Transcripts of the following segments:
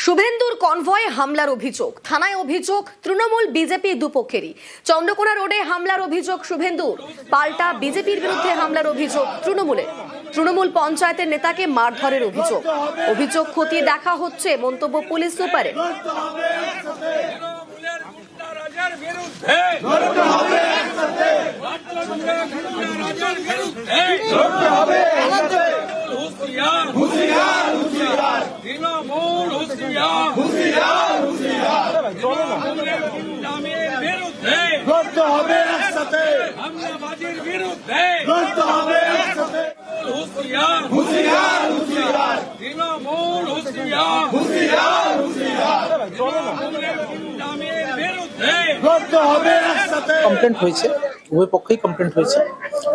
শুভেন্দুর কনভয়ে হামলার অভিযোগ, থানায় অভিযোগ তৃণমূল বিজেপি দুপক্ষেরই। চন্দ্রকোনা রোডে হামলার অভিযোগ শুভেন্দুর, পাল্টা বিজেপির বিরুদ্ধে হামলার অভিযোগ তৃণমূলের। তৃণমূল পঞ্চায়েতের নেতাকে মারধরের অভিযোগ খতিয়ে দেখা হচ্ছে, মন্তব্য পুলিশ সুপারের। কমপ্লেন্ট হয়েছে, উভয় পক্ষেই কমপ্লেন্ট হয়েছে।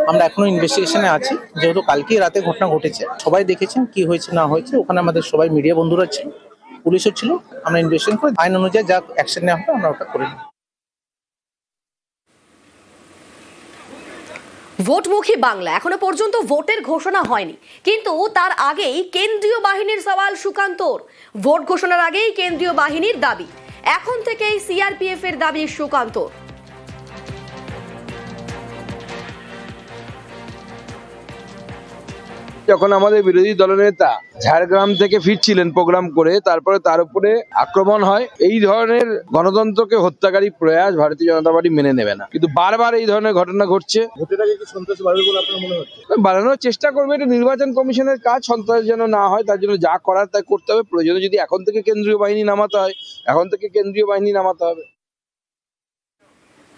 আমরা এখনো ইনভেস্টিগেশনে আছি, যেহেতু কালকেই রাতে ঘটনা ঘটেছে। সবাই দেখেছেন কি হয়েছে না হয়েছে, ওখানে আমাদের সবাই মিডিয়া বন্ধুরা ছিল, পুলিশও ছিল। আমরা ইনভেস্টিগেশন করে আইন অনুযায়ী যা অ্যাকশন নেওয়া হবে আমরা ওটা করে নিই। ভোটমুখী বাংলা, এখনো পর্যন্ত ভোটের ঘোষণা হয়নি, কিন্তু তার আগেই কেন্দ্রীয় বাহিনীর সওয়াল সুকান্তর। ভোট ঘোষণার আগেই কেন্দ্রীয় বাহিনীর দাবি, এখন থেকেই সিআরপিএফ এর দাবি সুকান্তর। যখন আমাদের বিরোধী দলনেতা ঝাড়গ্রাম থেকে ফিরছিলেন প্রোগ্রাম করে, তারপরে তার উপরে আক্রমণ হয়। এই ধরনের গণতন্ত্রকে হত্যাকারী প্রয়াস ভারতীয় জনতা পার্টি মেনে নেবে না, কিন্তু বারবার এই ধরনের ঘটনা ঘটছে। বাড়ানোর চেষ্টা করবে, এটা নির্বাচন কমিশনের কাজ। সন্ত্রাস যেন না হয় তার জন্য যা করার তাই করতে হবে। প্রয়োজনে যদি এখন থেকে কেন্দ্রীয় বাহিনী নামাতে হয়, এখন থেকে কেন্দ্রীয় বাহিনী নামাতে হবে।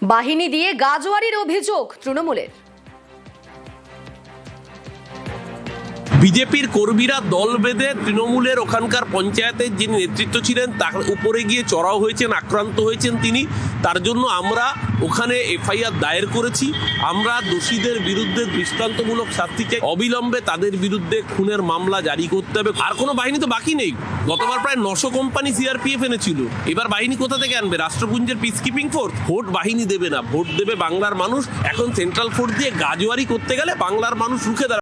বাহিনী দিয়ে গাজোয়ারির অভিযোগ তৃণমূলের। বিজেপির কর্মীরা দল বেঁধে তৃণমূলের ওখানকার পঞ্চায়েতের যিনি নেতৃত্ব ছিলেন তার উপরে গিয়ে চড়াও হয়েছেন, আক্রান্ত হয়েছেন তিনি। তার জন্য আমরা ওখানে এফআইআর দায়ের করেছি। আমরা দোষীদের বিরুদ্ধে দৃষ্টান্তমূলক শাস্তি চাই, অবিলম্বে তাদের বিরুদ্ধে খুনের মামলা জারি করতে হবে। আর কোনো বাহিনী তো বাকি নেই। গতবার প্রায় 900 কোম্পানি সিআরপিএফ এনেছিল, এবার বাহিনী কোথা থেকে আনবে? রাষ্ট্রপুঞ্জের পিস কিপিং ফোর্স। ভোট বাহিনী দেবে না, ভোট দেবে বাংলার মানুষ। এখন সেন্ট্রাল ফোর্স দিয়ে গাজোয়ারি করতে গেলে বাংলার মানুষ রুখে দাঁড়াবে।